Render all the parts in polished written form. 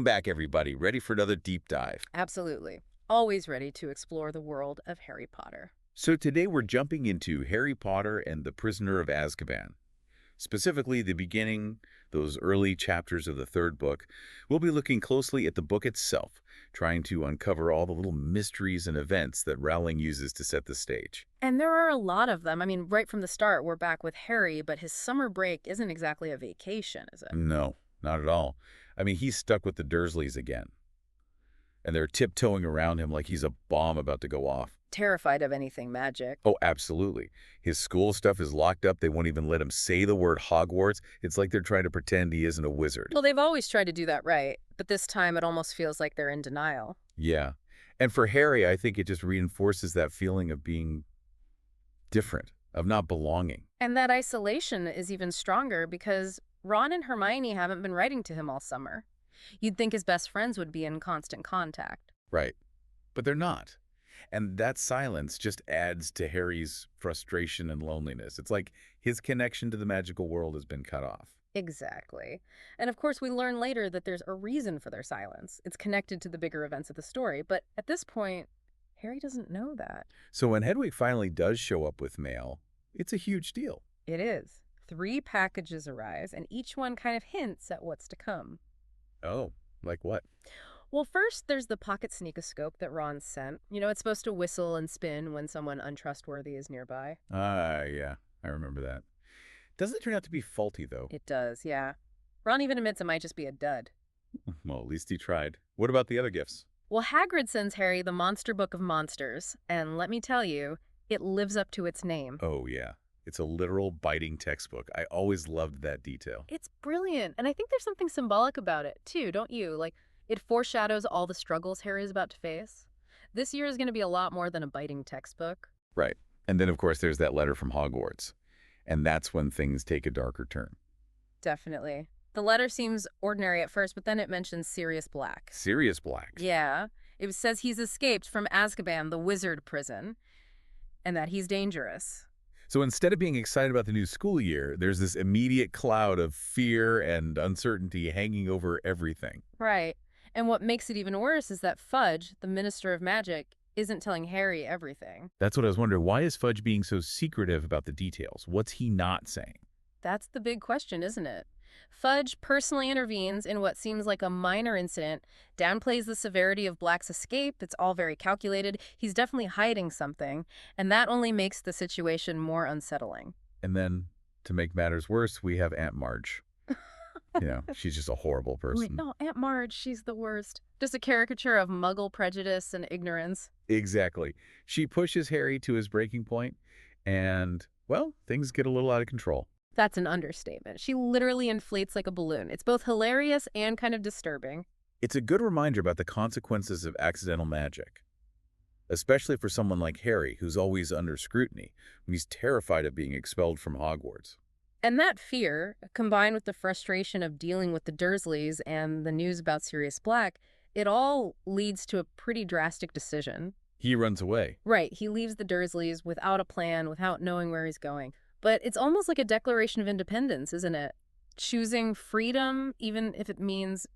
Welcome back, everybody. Ready for another deep dive. Absolutely. Always ready to explore the world of Harry Potter. So today we're jumping into Harry Potter and the Prisoner of Azkaban. Specifically, the beginning, those early chapters of the third book. We'll be looking closely at the book itself, trying to uncover all the little mysteries and events that Rowling uses to set the stage. And there are a lot of them. I mean, right from the start, we're back with Harry, but his summer break isn't exactly a vacation, is it? No, not at all. I mean, he's stuck with the Dursleys again, and they're tiptoeing around him like he's a bomb about to go off. Terrified of anything magic. Oh, absolutely. His school stuff is locked up. They won't even let him say the word Hogwarts. It's like they're trying to pretend he isn't a wizard. Well, they've always tried to do that right, but this time it almost feels like they're in denial. Yeah. And for Harry, I think it just reinforces that feeling of being different, of not belonging. And that isolation is even stronger because Ron and Hermione haven't been writing to him all summer. You'd think his best friends would be in constant contact. Right. But they're not. And that silence just adds to Harry's frustration and loneliness. It's like his connection to the magical world has been cut off. Exactly. And of course, we learn later that there's a reason for their silence. It's connected to the bigger events of the story. But at this point, Harry doesn't know that. So when Hedwig finally does show up with mail, it's a huge deal. It is. 3 packages arrive, and each one kind of hints at what's to come. Oh, like what? Well, first, there's the pocket sneakoscope that Ron sent. You know, it's supposed to whistle and spin when someone untrustworthy is nearby. Yeah, I remember that. Doesn't turn out to be faulty, though. It does, yeah. Ron even admits it might just be a dud. Well, at least he tried. What about the other gifts? Well, Hagrid sends Harry the Monster Book of Monsters, and let me tell you, it lives up to its name. Oh, yeah. It's a literal biting textbook. I always loved that detail. It's brilliant, and I think there's something symbolic about it, too, don't you? Like, it foreshadows all the struggles Harry is about to face. This year is going to be a lot more than a biting textbook. Right. And then, of course, there's that letter from Hogwarts. And that's when things take a darker turn. Definitely. The letter seems ordinary at first, but then it mentions Sirius Black. Sirius Black. Yeah. It says he's escaped from Azkaban, the wizard prison, and that he's dangerous. So instead of being excited about the new school year, there's this immediate cloud of fear and uncertainty hanging over everything. Right. And what makes it even worse is that Fudge, the Minister of Magic, isn't telling Harry everything. That's what I was wondering. Why is Fudge being so secretive about the details? What's he not saying? That's the big question, isn't it? Fudge personally intervenes in what seems like a minor incident, downplays the severity of Black's escape. It's all very calculated. He's definitely hiding something, and that only makes the situation more unsettling. And then, to make matters worse, we have Aunt Marge. She's just a horrible person. Wait, no, Aunt Marge, she's the worst. Just a caricature of Muggle prejudice and ignorance. Exactly. She pushes Harry to his breaking point, and, well, things get a little out of control. That's an understatement. She literally inflates like a balloon. It's both hilarious and kind of disturbing. It's a good reminder about the consequences of accidental magic, especially for someone like Harry, who's always under scrutiny, when he's terrified of being expelled from Hogwarts. And that fear, combined with the frustration of dealing with the Dursleys and the news about Sirius Black, it all leads to a pretty drastic decision. He runs away. Right, he leaves the Dursleys without a plan, without knowing where he's going. But it's almost like a declaration of independence, isn't it? Choosing freedom, even if it means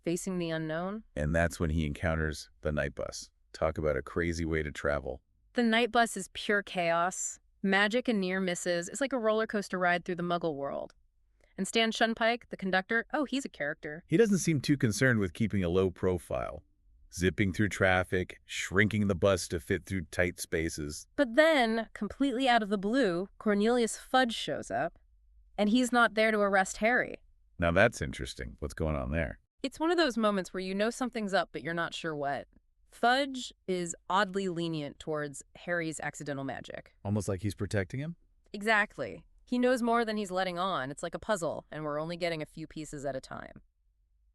facing the unknown. And that's when he encounters the night bus. Talk about a crazy way to travel. The night bus is pure chaos. Magic and near misses. It's like a roller coaster ride through the Muggle world. And Stan Shunpike, the conductor, oh, he's a character. He doesn't seem too concerned with keeping a low profile. Zipping through traffic, shrinking the bus to fit through tight spaces. But then, completely out of the blue, Cornelius Fudge shows up, and he's not there to arrest Harry. Now that's interesting. What's going on there? It's one of those moments where you know something's up, but you're not sure what. Fudge is oddly lenient towards Harry's accidental magic. Almost like he's protecting him? Exactly. He knows more than he's letting on. It's like a puzzle, and we're only getting a few pieces at a time.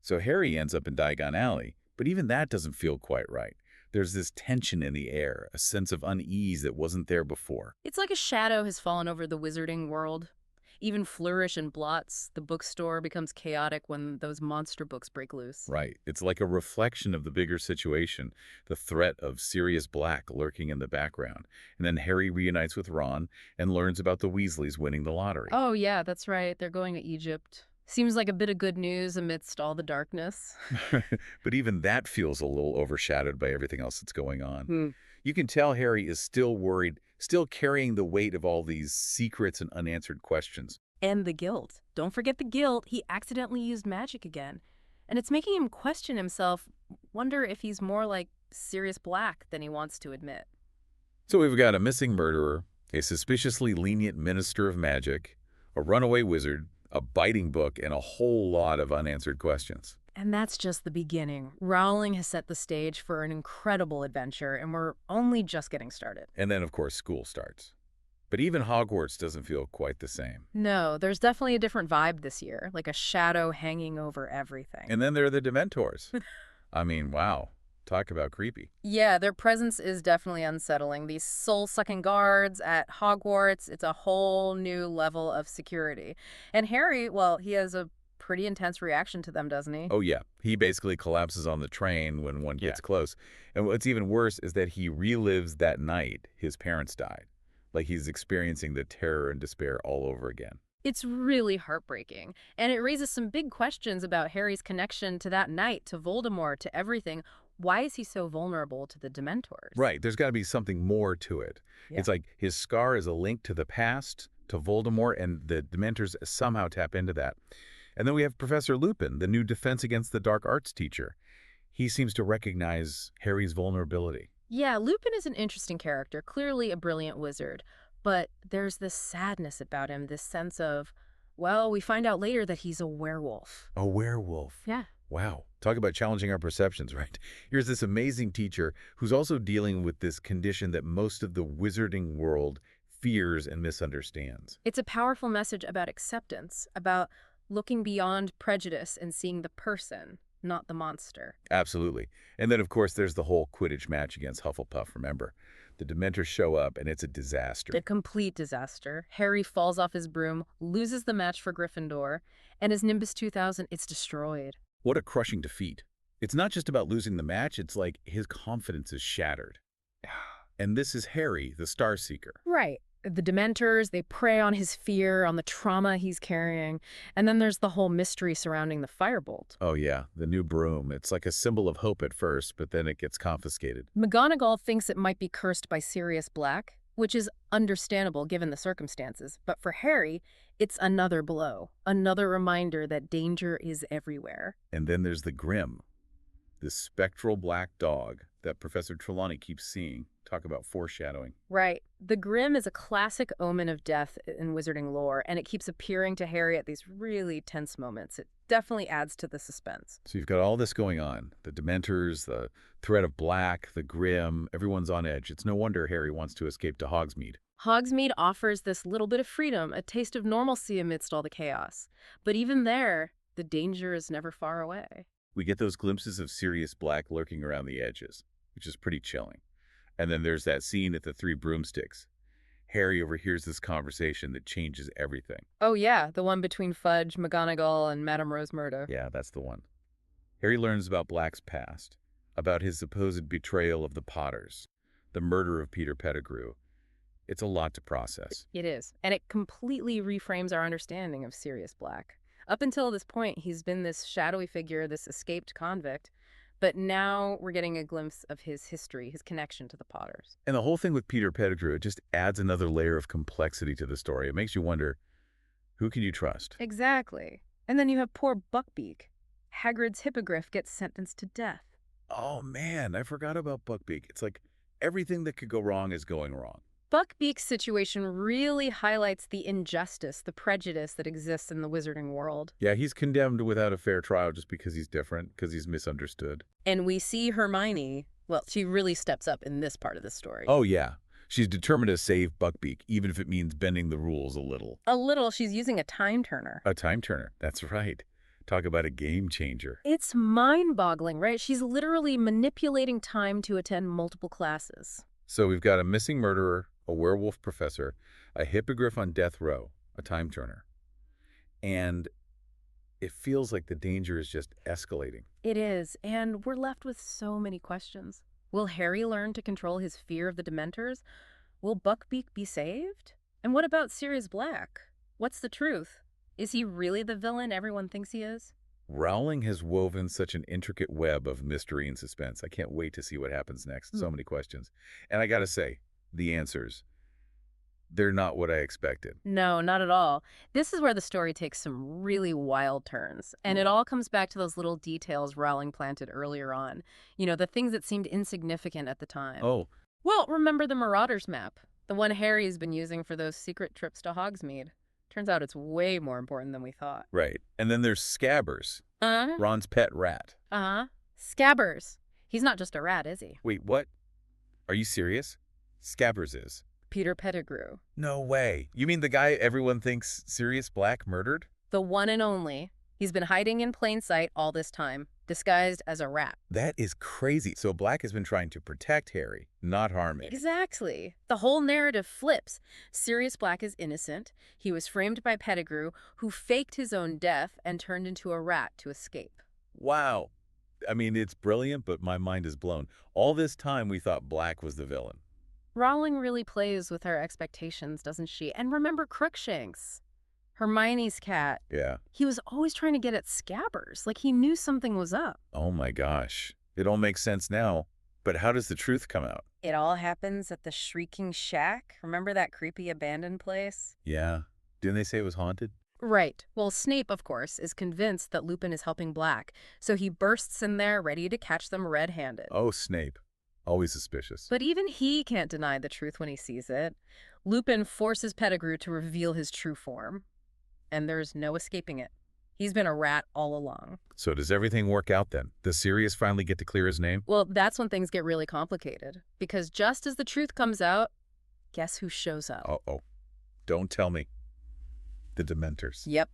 So Harry ends up in Diagon Alley, but even that doesn't feel quite right. There's this tension in the air, a sense of unease that wasn't there before. It's like a shadow has fallen over the wizarding world. Even Flourish and Blots, the bookstore, becomes chaotic when those monster books break loose. Right. It's like a reflection of the bigger situation, the threat of Sirius Black lurking in the background. And then Harry reunites with Ron and learns about the Weasleys winning the lottery. Oh, yeah, that's right. They're going to Egypt. Seems like a bit of good news amidst all the darkness. But even that feels a little overshadowed by everything else that's going on. Hmm. You can tell Harry is still worried, still carrying the weight of all these secrets and unanswered questions. And the guilt. Don't forget the guilt. He accidentally used magic again. And it's making him question himself, wonder if he's more like Sirius Black than he wants to admit. So we've got a missing murderer, a suspiciously lenient minister of magic, a runaway wizard, a biting book, and a whole lot of unanswered questions. And that's just the beginning. Rowling has set the stage for an incredible adventure, and we're only just getting started. And then, of course, school starts. But even Hogwarts doesn't feel quite the same. No, there's definitely a different vibe this year, like a shadow hanging over everything. And then there are the Dementors. I mean, wow. Talk about creepy. Yeah, their presence is definitely unsettling. These soul-sucking guards at Hogwarts, it's a whole new level of security. And Harry, well, he has a pretty intense reaction to them, doesn't he? Oh, yeah. He basically collapses on the train when one gets Yeah. close. And what's even worse is that he relives that night his parents died. Like he's experiencing the terror and despair all over again. It's really heartbreaking, and it raises some big questions about Harry's connection to that night, to Voldemort, to everything. Why is he so vulnerable to the Dementors? Right. There's got to be something more to it. Yeah. It's like his scar is a link to the past, to Voldemort, and the Dementors somehow tap into that. And then we have Professor Lupin, the new Defense Against the Dark Arts teacher. He seems to recognize Harry's vulnerability. Yeah, Lupin is an interesting character, clearly a brilliant wizard. But there's this sadness about him, this sense of, well, we find out later that he's a werewolf. A werewolf. Yeah. Wow. Talk about challenging our perceptions, right? Here's this amazing teacher who's also dealing with this condition that most of the wizarding world fears and misunderstands. It's a powerful message about acceptance, about looking beyond prejudice and seeing the person, not the monster. Absolutely. And then, of course, there's the whole Quidditch match against Hufflepuff, remember? The Dementors show up, and it's a disaster. A complete disaster. Harry falls off his broom, loses the match for Gryffindor, and his Nimbus 2000, it's destroyed. What a crushing defeat. It's not just about losing the match, it's like his confidence is shattered. And this is Harry, the Starseeker. Right. The Dementors, they prey on his fear, on the trauma he's carrying. And then there's the whole mystery surrounding the firebolt. Oh yeah, the new broom. It's like a symbol of hope at first, but then it gets confiscated. McGonagall thinks it might be cursed by Sirius Black, which is understandable given the circumstances. But for Harry, it's another blow, another reminder that danger is everywhere. And then there's the Grim, this spectral black dog that Professor Trelawney keeps seeing. Talk about foreshadowing. Right. The Grim is a classic omen of death in wizarding lore, and it keeps appearing to Harry at these really tense moments. It definitely adds to the suspense. So you've got all this going on. The Dementors, the threat of black, the Grim, everyone's on edge. It's no wonder Harry wants to escape to Hogsmeade. Hogsmeade offers this little bit of freedom, a taste of normalcy amidst all the chaos. But even there, the danger is never far away. We get those glimpses of Sirius Black lurking around the edges, which is pretty chilling. And then there's that scene at the Three Broomsticks. Harry overhears this conversation that changes everything. Oh yeah, the one between Fudge, McGonagall, and Madame Rosmerta. Yeah, that's the one. Harry learns about Black's past, about his supposed betrayal of the Potters, the murder of Peter Pettigrew. It's a lot to process. It is, and it completely reframes our understanding of Sirius Black. Up until this point, he's been this shadowy figure, this escaped convict, but now we're getting a glimpse of his history, his connection to the Potters. And the whole thing with Peter Pettigrew, it just adds another layer of complexity to the story. It makes you wonder, who can you trust? Exactly. And then you have poor Buckbeak. Hagrid's hippogriff gets sentenced to death. Oh man, I forgot about Buckbeak. It's like everything that could go wrong is going wrong. Buckbeak's situation really highlights the injustice, the prejudice that exists in the wizarding world. Yeah, he's condemned without a fair trial just because he's different, because he's misunderstood. And we see Hermione, well, she really steps up in this part of the story. Oh yeah, she's determined to save Buckbeak, even if it means bending the rules a little. A little, she's using a time turner. A time turner, that's right. Talk about a game changer. It's mind-boggling, right? She's literally manipulating time to attend multiple classes. So we've got a missing murderer, a werewolf professor, a hippogriff on death row, a time turner. And it feels like the danger is just escalating. It is, and we're left with so many questions. Will Harry learn to control his fear of the Dementors? Will Buckbeak be saved? And what about Sirius Black? What's the truth? Is he really the villain everyone thinks he is? Rowling has woven such an intricate web of mystery and suspense. I can't wait to see what happens next. Hmm. So many questions. And I gotta say, the answers, they're not what I expected. No, not at all. This is where the story takes some really wild turns. And it all comes back to those little details Rowling planted earlier on. The things that seemed insignificant at the time. Oh, Well, remember the Marauders map? The one Harry's been using for those secret trips to Hogsmeade. Turns out it's way more important than we thought. right. And then there's Scabbers, Uh-huh. Ron's pet rat. Uh-huh. Scabbers. He's not just a rat, is he? Wait, what? Are you serious? Scabbers is. Peter Pettigrew. No way. You mean the guy everyone thinks Sirius Black murdered? The one and only. He's been hiding in plain sight all this time, disguised as a rat. That is crazy. So Black has been trying to protect Harry, not harm him. Exactly. The whole narrative flips. Sirius Black is innocent. He was framed by Pettigrew, who faked his own death and turned into a rat to escape. Wow. I mean, it's brilliant, but my mind is blown. All this time we thought Black was the villain. Rowling really plays with our expectations, doesn't she? And remember Crookshanks, Hermione's cat. Yeah. He was always trying to get at Scabbers, like he knew something was up. Oh my gosh. It all makes sense now. But how does the truth come out? It all happens at the Shrieking Shack. Remember that creepy abandoned place? Yeah. Didn't they say it was haunted? Right. Well, Snape, of course, is convinced that Lupin is helping Black, so he bursts in there ready to catch them red-handed. Oh, Snape. Always suspicious. But even he can't deny the truth when he sees it. Lupin forces Pettigrew to reveal his true form, and there's no escaping it. He's been a rat all along. So does everything work out then? Does Sirius finally get to clear his name? Well, that's when things get really complicated, because just as the truth comes out, guess who shows up? Uh-oh. Don't tell me. The Dementors. Yep.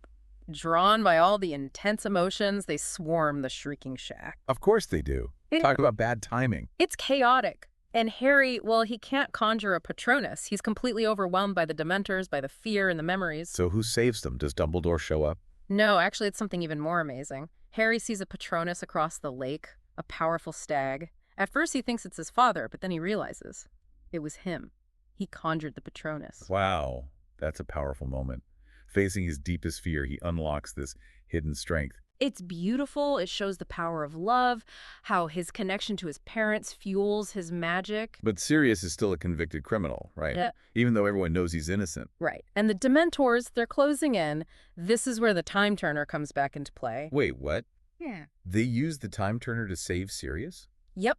Drawn by all the intense emotions, they swarm the Shrieking Shack. Of course they do. Talk about bad timing. It's chaotic. And Harry, well, he can't conjure a Patronus. He's completely overwhelmed by the Dementors, by the fear and the memories. So who saves them? Does Dumbledore show up? No, actually, it's something even more amazing. Harry sees a Patronus across the lake, a powerful stag. At first, he thinks it's his father, but then he realizes it was him. He conjured the Patronus. Wow. That's a powerful moment. Facing his deepest fear, he unlocks this hidden strength. It's beautiful. It shows the power of love, how his connection to his parents fuels his magic. But Sirius is still a convicted criminal, right? Yeah. Even though everyone knows he's innocent. Right. And the Dementors, they're closing in. This is where the Time Turner comes back into play. Wait, what? Yeah. They used the Time Turner to save Sirius? Yep.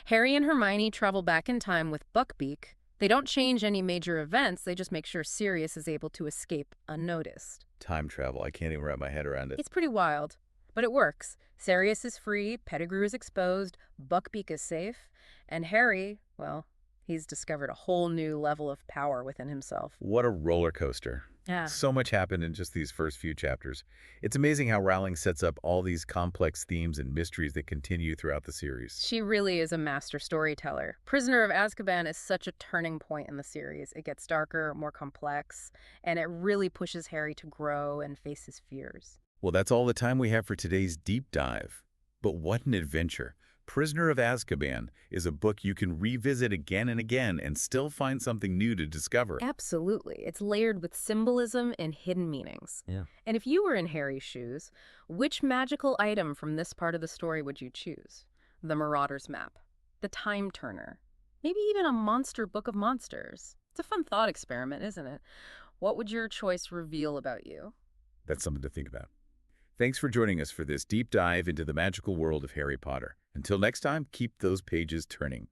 Harry and Hermione travel back in time with Buckbeak. They don't change any major events. They just make sure Sirius is able to escape unnoticed. Time travel. I can't even wrap my head around it. It's pretty wild, but it works. Sirius is free, Pettigrew is exposed, Buckbeak is safe, and Harry, well, he's discovered a whole new level of power within himself. What a roller coaster. Yeah. So much happened in just these first few chapters. It's amazing how Rowling sets up all these complex themes and mysteries that continue throughout the series. She really is a master storyteller. Prisoner of Azkaban is such a turning point in the series. It gets darker, more complex, and it really pushes Harry to grow and face his fears. Well, that's all the time we have for today's deep dive. But what an adventure. Prisoner of Azkaban is a book you can revisit again and again and still find something new to discover. Absolutely. It's layered with symbolism and hidden meanings. Yeah. And if you were in Harry's shoes, which magical item from this part of the story would you choose? The Marauder's map, the Time Turner, maybe even a monster book of monsters. It's a fun thought experiment, isn't it? What would your choice reveal about you? That's something to think about. Thanks for joining us for this deep dive into the magical world of Harry Potter. Until next time, keep those pages turning.